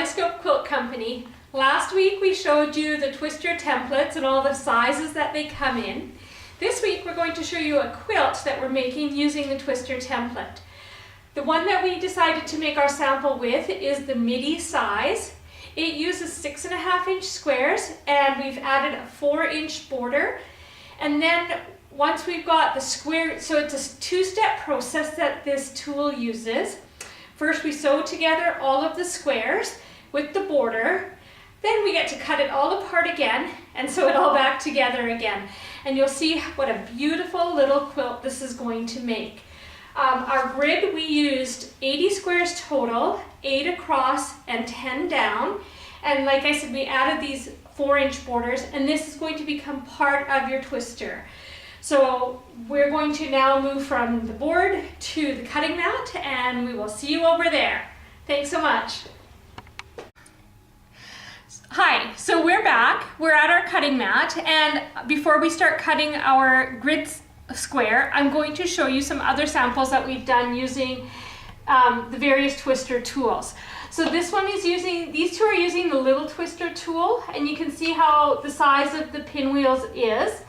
Kaleidoscope Quilt Company. Last week we showed you the twister templates and all the sizes that they come in. This week we're going to show you a quilt that we're making using the twister template. The one that we decided to make our sample with is the Midi size. It uses 6.5-inch squares and we've added a 4-inch border. And then once we've got the square, so it's a two-step process that this tool uses. First we sew together all of the squares with the border. Then we get to cut it all apart again and sew it all back together again. And you'll see what a beautiful little quilt this is going to make. Our grid, we used 80 squares total, 8 across and 10 down. And like I said, we added these 4-inch borders, and this is going to become part of your twister. So we're going to now move from the board to the cutting mat, and we will see you over there. Thanks so much. Hi, so we're back. We're at our cutting mat, and before we start cutting our grid square, I'm going to show you some other samples that we've done using the various twister tools. So this one is using, these two are using the little twister tool, and you can see how the size of the pinwheels is.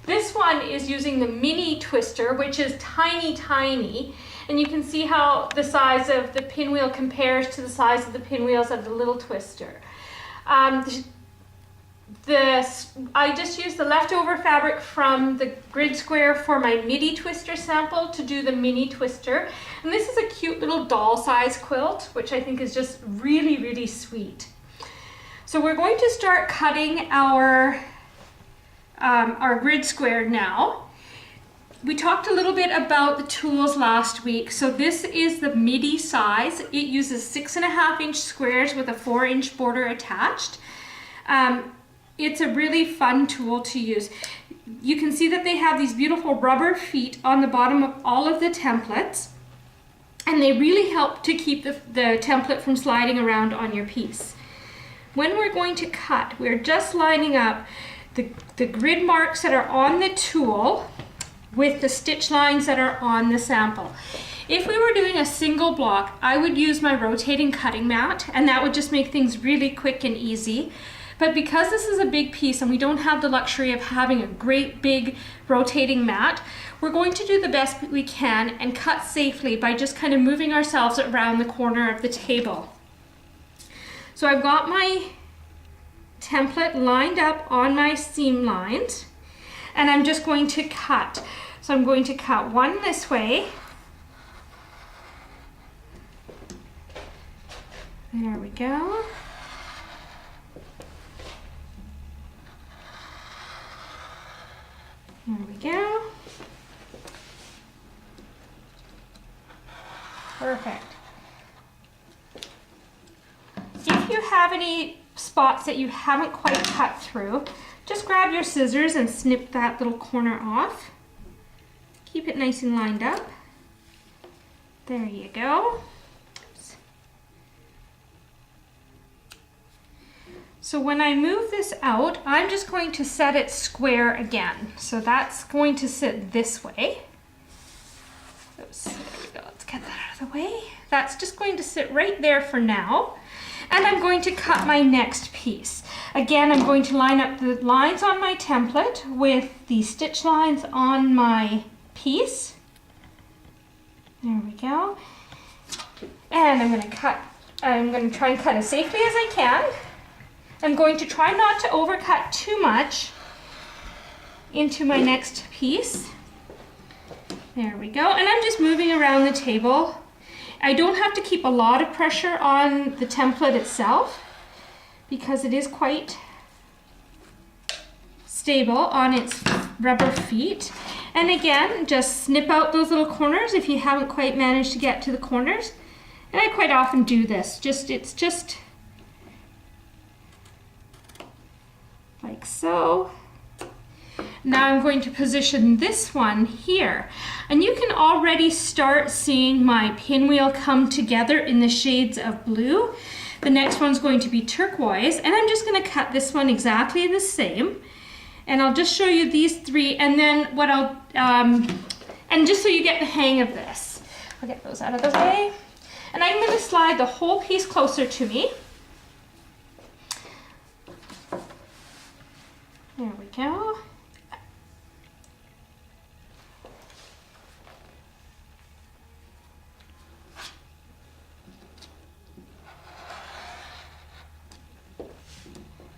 This one is using the mini twister, which is tiny, tiny, and you can see how the size of the pinwheel compares to the size of the pinwheels of the little twister. I just used the leftover fabric from the grid square for my Midi twister sample to do the mini twister. And this is a cute little doll size quilt, which I think is just really, really sweet. So we're going to start cutting our grid square now. We talked a little bit about the tools last week. So this is the Midi size. It uses 6.5-inch squares with a 4-inch border attached. It's a really fun tool to use. You can see that they have these beautiful rubber feet on the bottom of all of the templates, and they really help to keep the template from sliding around on your piece. When we're going to cut, we're just lining up the grid marks that are on the tool with the stitch lines that are on the sample. If we were doing a single block, I would use my rotating cutting mat, and that would just make things really quick and easy. But because this is a big piece and we don't have the luxury of having a great big rotating mat, we're going to do the best we can and cut safely by just kind of moving ourselves around the corner of the table. So I've got my template lined up on my seam lines, and I'm just going to cut. So I'm going to cut one this way. There we go. There we go. Perfect. If you have any spots that you haven't quite cut through, just grab your scissors and snip that little corner off. Keep it nice and lined up. There you go. Oops. So when I move this out, I'm just going to set it square again. So that's going to sit this way. Oops, there we go. Let's get that out of the way. That's just going to sit right there for now. And I'm going to cut my next piece. Again, I'm going to line up the lines on my template with the stitch lines on my piece. There we go. And I'm going to try and cut as safely as I can. I'm going to try not to overcut too much into my next piece. There we go. And I'm just moving around the table. I don't have to keep a lot of pressure on the template itself because it is quite stable on its rubber feet. And again, just snip out those little corners if you haven't quite managed to get to the corners. And I quite often do this. It's just like so. Now I'm going to position this one here, and you can already start seeing my pinwheel come together in the shades of blue. The next one's going to be turquoise, and I'm just going to cut this one exactly the same. And I'll just show you these three, and then what and just so you get the hang of this. I'll get those out of the way. And I'm going to slide the whole piece closer to me. go.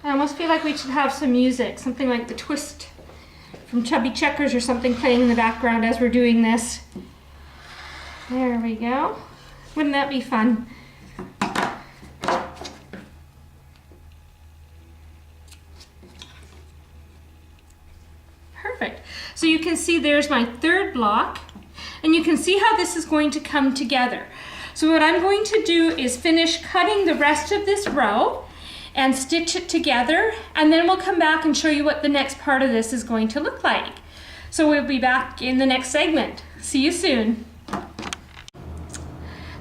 I almost feel like we should have some music, something like the twist from Chubby Checkers or something playing in the background as we're doing this. There we go. Wouldn't that be fun? Perfect. So you can see there's my third block, and you can see how this is going to come together. So what I'm going to do is finish cutting the rest of this row and stitch it together, and then we'll come back and show you what the next part of this is going to look like. So we'll be back in the next segment. See you soon.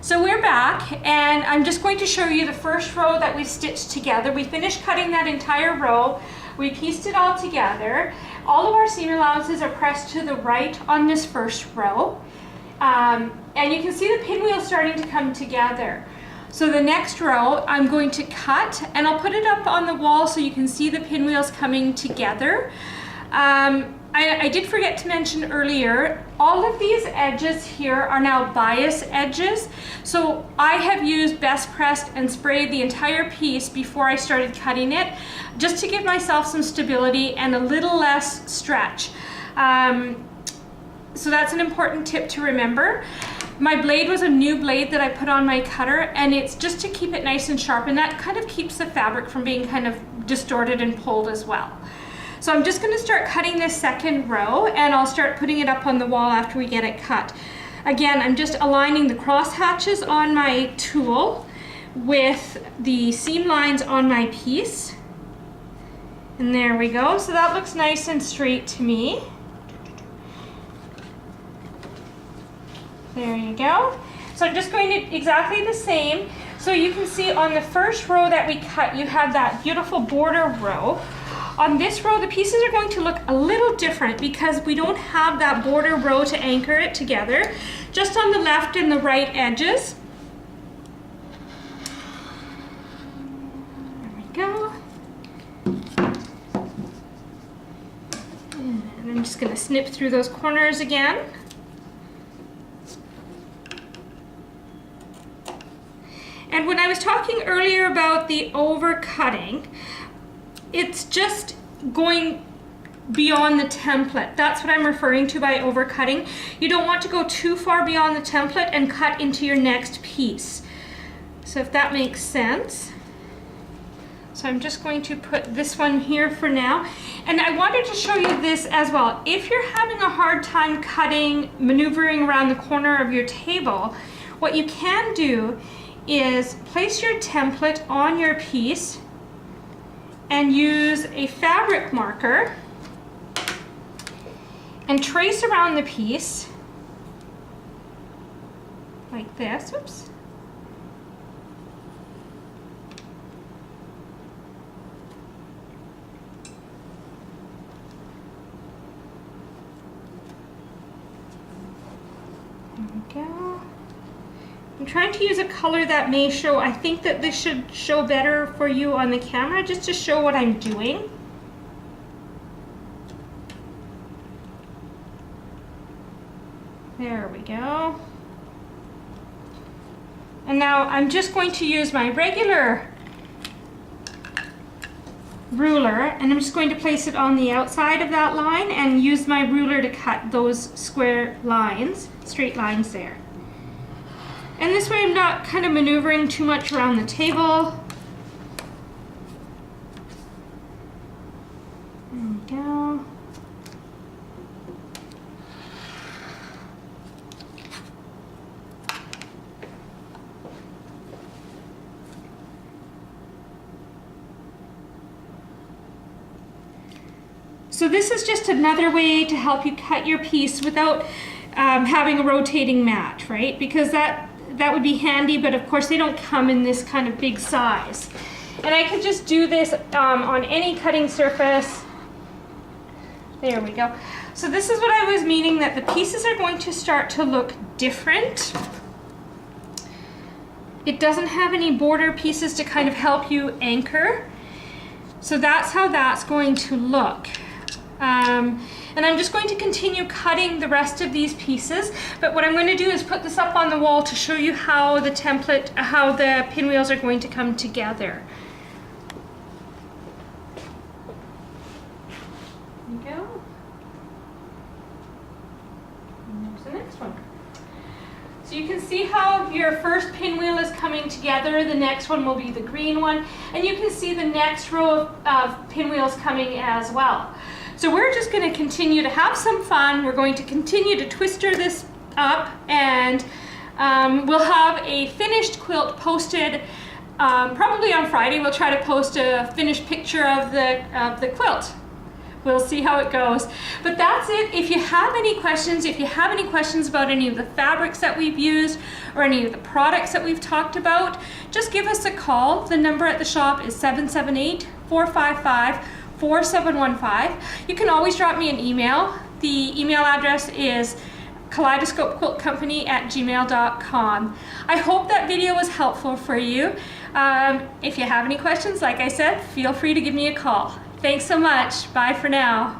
So we're back, and I'm just going to show you the first row that we stitched together. We finished cutting that entire row. We pieced it all together. All of our seam allowances are pressed to the right on this first row. And you can see the pinwheel starting to come together. So the next row I'm going to cut, and I'll put it up on the wall so you can see the pinwheels coming together. I did forget to mention earlier, all of these edges here are now bias edges. So I have used Best Pressed and sprayed the entire piece before I started cutting it, just to give myself some stability and a little less stretch. So that's an important tip to remember. My blade was a new blade that I put on my cutter, and it's just to keep it nice and sharp, and that kind of keeps the fabric from being kind of distorted and pulled as well. So I'm just going to start cutting this second row, and I'll start putting it up on the wall after we get it cut. Again, I'm just aligning the cross hatches on my tool with the seam lines on my piece. And there we go. So that looks nice and straight to me. There you go. So I'm just going to exactly the same. So you can see on the first row that we cut, you have that beautiful border row. On this row, the pieces are going to look a little different because we don't have that border row to anchor it together. Just on the left and the right edges. There we go. And I'm just going to snip through those corners again. And when I was talking earlier about the overcutting, it's just going beyond the template. That's what I'm referring to by overcutting. You don't want to go too far beyond the template and cut into your next piece. So if that makes sense. So I'm just going to put this one here for now. And I wanted to show you this as well. If you're having a hard time cutting, maneuvering around the corner of your table, what you can do is place your template on your piece and use a fabric marker and trace around the piece like this. Oops. There we go. I'm trying to use a color that may show, I think that this should show better for you on the camera, just to show what I'm doing. There we go. And now I'm just going to use my regular ruler, and I'm just going to place it on the outside of that line and use my ruler to cut those square lines, straight lines there. And this way I'm not kind of maneuvering too much around the table. There we go. So this is just another way to help you cut your piece without having a rotating mat, right? Because that would be handy, but of course they don't come in this kind of big size. And I could just do this on any cutting surface. There we go. So this is what I was meaning, that the pieces are going to start to look different. It doesn't have any border pieces to kind of help you anchor. So that's how that's going to look. And I'm just going to continue cutting the rest of these pieces, but what I'm going to do is put this up on the wall to show you how the template, how the pinwheels are going to come together. There you go. And there's the next one. So you can see how your first pinwheel is coming together, the next one will be the green one, and you can see the next row of pinwheels coming as well. So we're just going to continue to have some fun. We're going to continue to twister this up, and we'll have a finished quilt posted probably on Friday. We'll try to post a finished picture of the quilt. We'll see how it goes. But that's it. If you have any questions, about any of the fabrics that we've used or any of the products that we've talked about, just give us a call. The number at the shop is 778-455-4715. You can always drop me an email. The email address is kaleidoscopequiltcompany@gmail.com. I hope that video was helpful for you. If you have any questions, like I said, feel free to give me a call. Thanks so much. Bye for now.